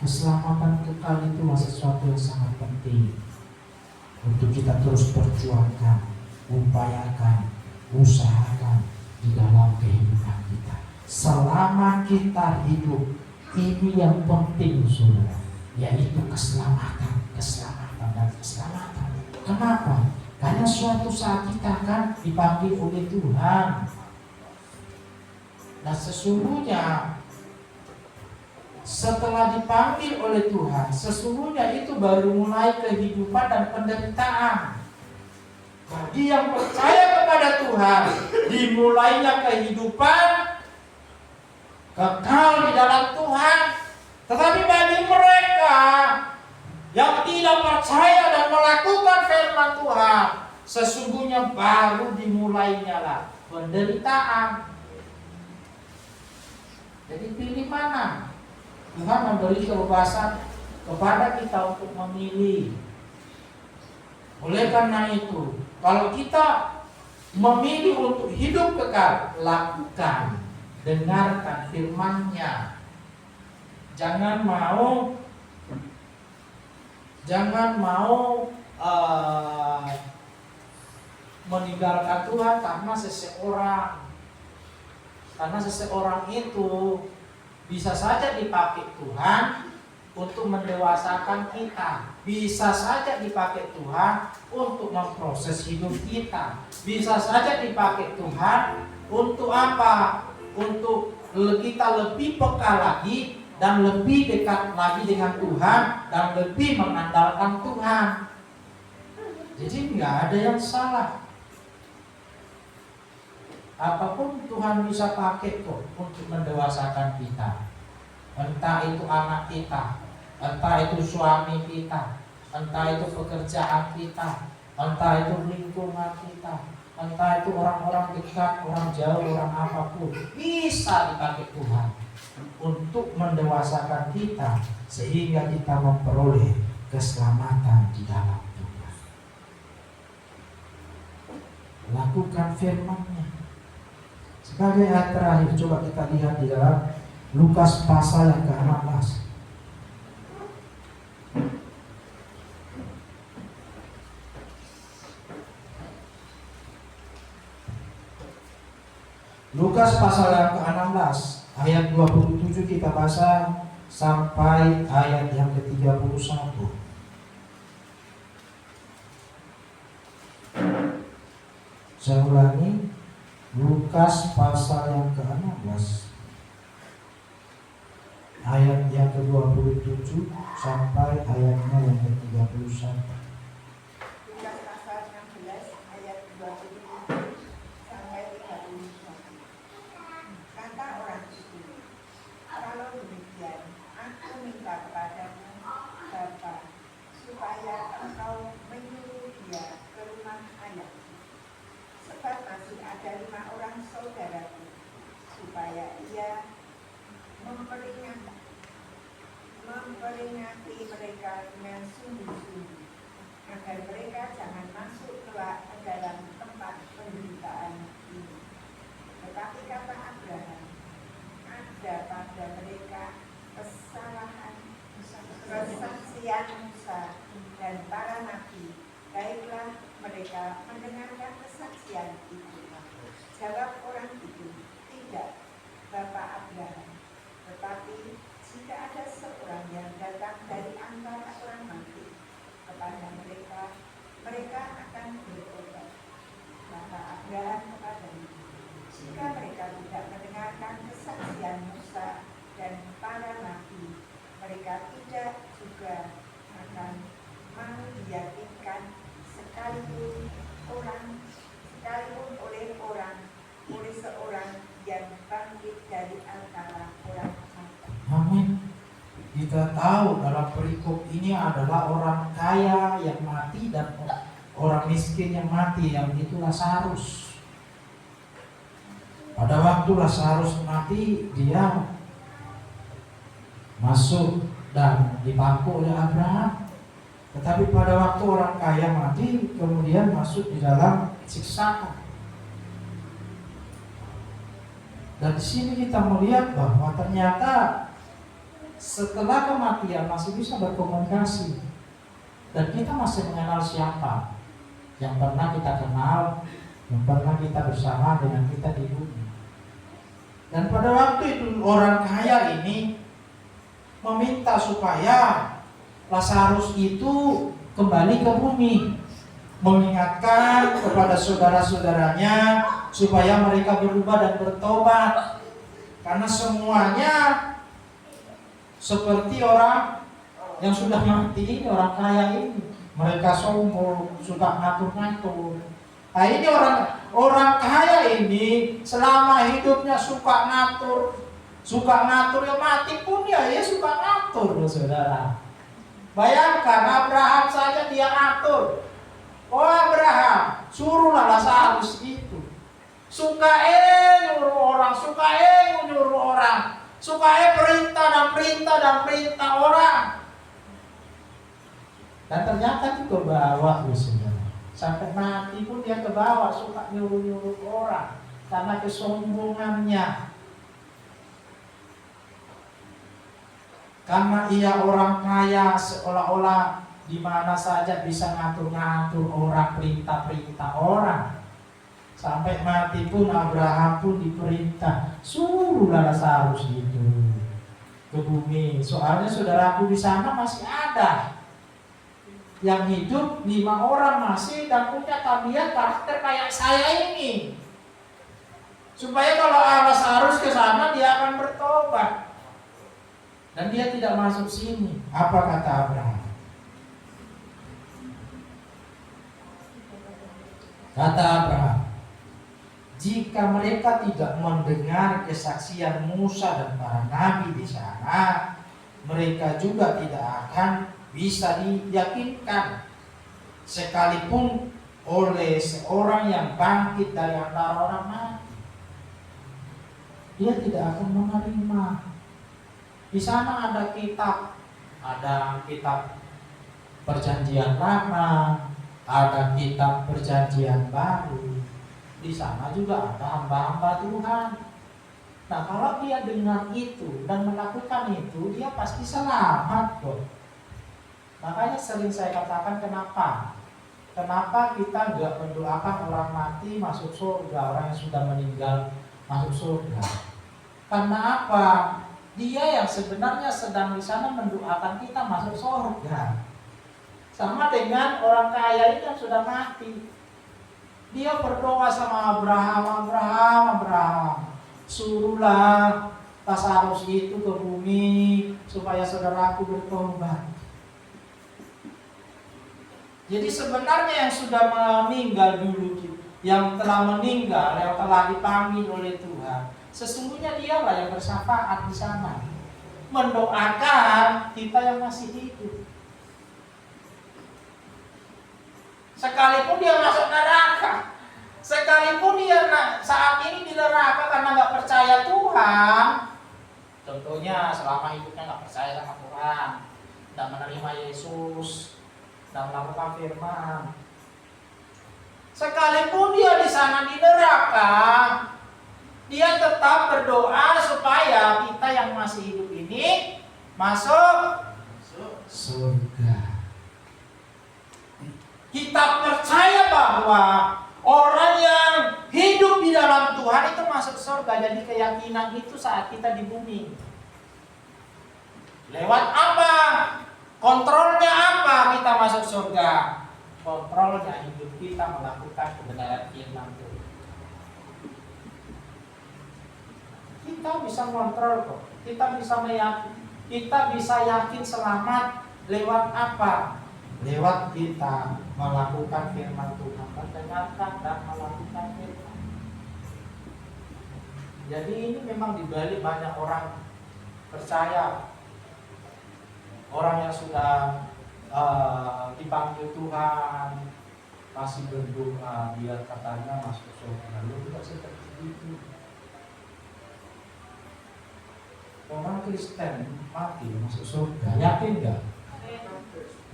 Keselamatan kekal itu sesuatu yang sangat penting untuk kita terus perjuangkan, upayakan, usahakan di dalam kehidupan kita. Selama kita hidup, ini yang penting, saudara, yaitu keselamatan. Kenapa? Karena suatu saat kita akan dipanggil oleh Tuhan. Nah, sesungguhnya setelah dipanggil oleh Tuhan, sesungguhnya itu baru mulai kehidupan dan penderitaan. Bagi yang percaya kepada Tuhan, dimulainya kehidupan kekal di dalam Tuhan. Tetapi bagi mereka yang tidak percaya dan melakukan firman Tuhan, sesungguhnya baru dimulainya lah penderitaan. Jadi pilih mana? Tuhan memberi kebebasan kepada kita untuk memilih. Oleh karena itu, kalau kita memilih untuk hidup kekal, lakukan, dengarkan firman-Nya. Jangan mau meninggalkan Tuhan karena seseorang itu bisa saja dipakai Tuhan untuk mendewasakan kita, bisa saja dipakai Tuhan untuk memproses hidup kita, bisa saja dipakai Tuhan untuk apa? Untuk kita lebih peka lagi dan lebih dekat lagi dengan Tuhan dan lebih mengandalkan Tuhan. Jadi nggak ada yang salah. Apapun Tuhan bisa pakai kok untuk mendewasakan kita. Entah itu anak kita, entah itu suami kita, entah itu pekerjaan kita, entah itu lingkungan kita, entah itu orang-orang dekat, orang jauh, orang apapun, bisa dipakai Tuhan untuk mendewasakan kita sehingga kita memperoleh keselamatan di dalam Tuhan. Lakukan firman-Nya. Sebagai ayat terakhir, coba kita lihat di dalam Lukas pasal yang ke-16. Lukas pasal yang ke-16 ayat 27 kita baca sampai ayat yang ke-31. Saya ulangi, Lukas pasal yang ke-16 ayat yang ke-27 sampai ayatnya yang ke-31. Lukas pasal 16 ayat 27 sampai 31. Kata orang itu, kalau demikian, aku minta kepadamu, Bapa, supaya engkau menyuruh dia ke rumah ayahku. Sebab masih ada 5 orang saudaraku, supaya ia memperingati mereka dengan sungguh-sungguh, agar mereka jangan masuk ke dalam tempat penderitaan ini. Tetapi kata Abraham, ada pada mereka kesalahan kesaksian Musa dan para nabi, baiklah mereka mendengarkan kesaksian itu. Jawab orang itu, tidak, Bapak Abraham. Tetapi jika ada seorang yang datang dari antara orang mati kepada mereka, mereka akan bertobat. Kata Abraham kepadanya, jika mereka ini adalah orang kaya yang mati dan orang miskin yang mati, yang itu Lazarus. Pada waktu Lazarus mati, dia masuk dan dipangku oleh Abraham. Tetapi pada waktu orang kaya mati, kemudian masuk di dalam siksaan. Dan di sini kita melihat bahwa ternyata setelah kematian masih bisa berkomunikasi, dan kita masih mengenal siapa yang pernah kita kenal, yang pernah kita bersama dengan kita di bumi. Dan pada waktu itu orang kaya ini meminta supaya Lazarus itu kembali ke bumi, mengingatkan kepada saudara-saudaranya supaya mereka berubah dan bertobat, karena semuanya seperti orang yang sudah mati ini, orang kaya ini. Mereka sombong, suka ngatur-ngatur. Nah ini orang kaya ini selama hidupnya suka ngatur ya mati pun ya suka ngatur, saudara. Bayangkan Abraham saja dia atur. Oh Abraham, suruhlah Lazarus itu. Suka nyuruh orang, suka nyuruh orang, suka perintah orang. Dan ternyata itu kebawa, saudara. Sampai mati pun dia kebawa, suka nyuruh orang karena kesombongannya. Karena ia orang kaya, seolah-olah di mana saja bisa ngatur-ngatur orang, perintah orang. Sampai mati pun Abraham pun diperintah, suruhlah Lazarus itu ke bumi. Soalnya saudaraku di sana masih ada yang hidup 5 orang masih dan punya tabiat karakter kayak saya ini. Supaya kalau Lazarus ke sana dia akan bertobat. Dan dia tidak masuk sini. Apa kata Abraham? Kata Abraham, jika mereka tidak mendengar kesaksian Musa dan para nabi di sana, mereka juga tidak akan bisa diyakinkan, sekalipun oleh seorang yang bangkit dari antara orang mati. Dia tidak akan menerima. Di sana ada kitab Perjanjian Lama, ada kitab Perjanjian Baru. Di sana juga ada hamba-hamba Tuhan. Nah, kalau dia dengar itu dan melakukan itu, dia pasti selamat kok. Makanya sering saya katakan kenapa kita nggak mendoakan orang mati masuk surga, orang yang sudah meninggal masuk surga. Karena apa? Dia yang sebenarnya sedang di sana mendoakan kita masuk surga. Sama dengan orang kaya ini yang sudah mati. Dia berdoa sama Abraham, suruhlah Lazarus itu ke bumi supaya saudaraku bertobat. Jadi sebenarnya yang sudah meninggal dulu, yang telah meninggal, yang telah dipanggil oleh Tuhan, sesungguhnya dialah yang bersyafaat di sana, mendoakan kita yang masih hidup. Sekalipun dia masuk neraka, sekalipun dia saat ini di neraka karena nggak percaya Tuhan, contohnya selama hidupnya nggak percaya sama Tuhan, nggak menerima Yesus, nggak melakukan firman, sekalipun dia di sana di neraka, dia tetap berdoa supaya kita yang masih hidup ini masuk surga. Kita percaya bahwa orang yang hidup di dalam Tuhan itu masuk surga. Jadi keyakinan itu saat kita di bumi. Lewat apa? Kontrolnya apa kita masuk surga? Kontrolnya hidup kita melakukan kebenaran firman Tuhan. Kita bisa kontrol kok. Kita bisa yakin selamat lewat apa? Lewat kita melakukan firman Tuhan, mendengarkan dan melakukan firman. Jadi ini memang dibalik banyak orang percaya, Orang yang sudah dipanggil Tuhan masih berdoa, dia katanya masuk surga. Lu tidak seperti itu. Orang Kristen mati masuk surga, yakin nggak?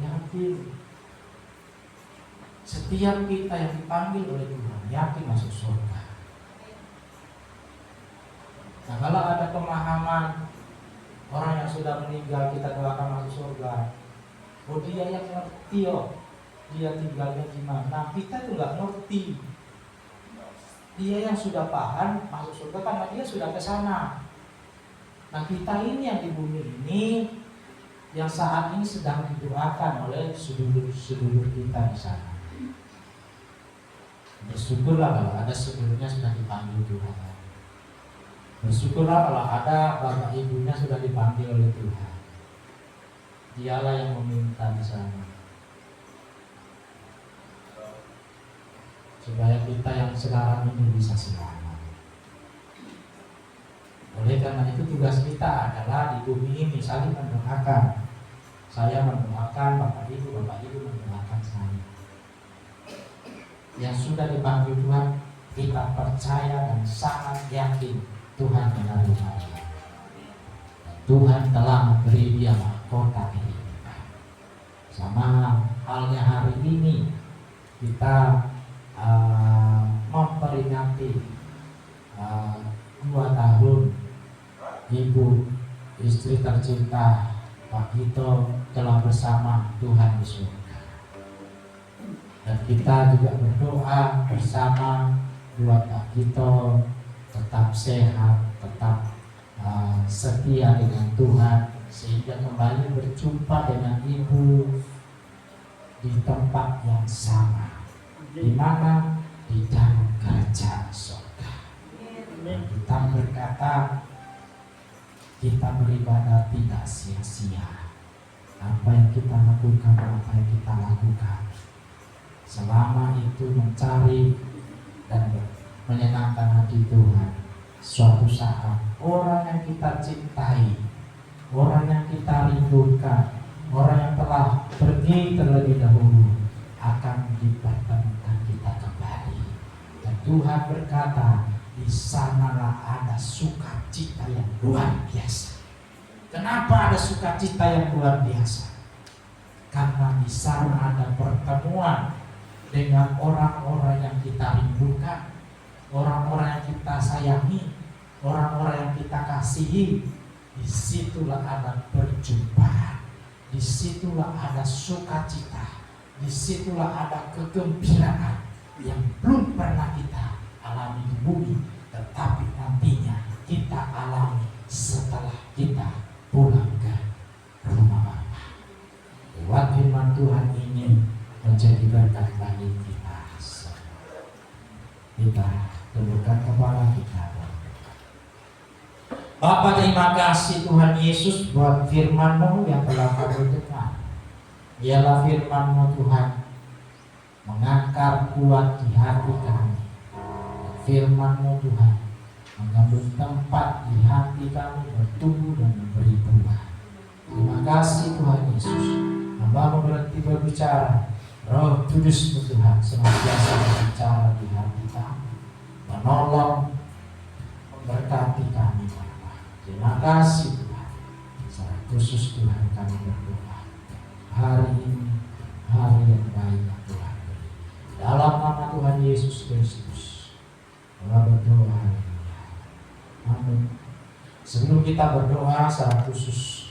Yakin. Setiap kita yang dipanggil oleh Tuhan yakin masuk surga. Nah, kalau ada pemahaman orang yang sudah meninggal kita doakan masuk surga, oh dia yang ngerti, oh dia tinggalnya gimana, kita tuh nggak ngerti. Dia yang sudah paham masuk surga karena dia sudah ke sana. Nah, kita ini yang di bumi ini yang saat ini sedang didoakan oleh sedulur-sedulur kita di sana. Bersyukurlah kalau ada sedulurnya sudah dipanggil Tuhan. Bersyukurlah kalau ada bapak ibunya sudah dipanggil oleh Tuhan. Dialah yang meminta di sana, supaya kita yang sekarang ini bisa selamat. Oleh karena itu tugas kita adalah di bumi ini saling mendoakan. Saya mendoakan bapak ibu mendoakan saya. Yang sudah dipanggil Tuhan, kita percaya dan sangat yakin Tuhan menerima dia. Tuhan telah memberi dia mahkota kehidupan. Sama halnya hari ini kita memperingati 2 tahun ibu istri tercinta Pak Gito telah bersama Tuhan di surga. Dan kita juga berdoa bersama buat Pak Gito tetap sehat, tetap setia dengan Tuhan, sehingga kembali berjumpa dengan ibu di tempat yang sama, di mana di dalam kerajaan surga. Dan kita berkata kita beribadah tidak sia-sia. Apa yang kita lakukan, apa yang kita lakukan, selama itu mencari dan menyenangkan hati Tuhan, suatu saat orang yang kita cintai, orang yang kita rindukan, orang yang telah pergi terlebih dahulu akan dipertemukan kita kembali. Dan Tuhan berkata, di sanalah ada sukacita yang luar biasa. Kenapa ada sukacita yang luar biasa? Karena di sana ada pertemuan dengan orang-orang yang kita rindukan, orang-orang yang kita sayangi, orang-orang yang kita kasihi. Disitulah ada perjumpaan, disitulah ada sukacita, disitulah ada kegembiraan yang belum pernah kita alami di bumi, tetapi nantinya kita alami setelah kita pulang ke rumah Bapa. Lewat firman Tuhan ini menjadi berkat bagi kita semua. Kita tundukkan kepala kita. Bapa, terima kasih Tuhan Yesus buat firman-Mu yang telah kami dengar. Biarlah firman-Mu Tuhan mengakar kuat di hati kami. Firman-Mu Tuhan mengambil tempat di hati kami, bertumbuh dan memberi buah. Terima kasih Tuhan Yesus. Hamba berhenti berbicara. Roh Kudus Tuhan senantiasa berbicara di hati kami, menolong, memberkati kami. Terima kasih Tuhan. Secara khusus Tuhan kami berdoa hari ini, hari yang baik yang Tuhan beri. Dalam nama Tuhan Yesus Kristus, Allah berdoa. Amin. Sebelum kita berdoa secara khusus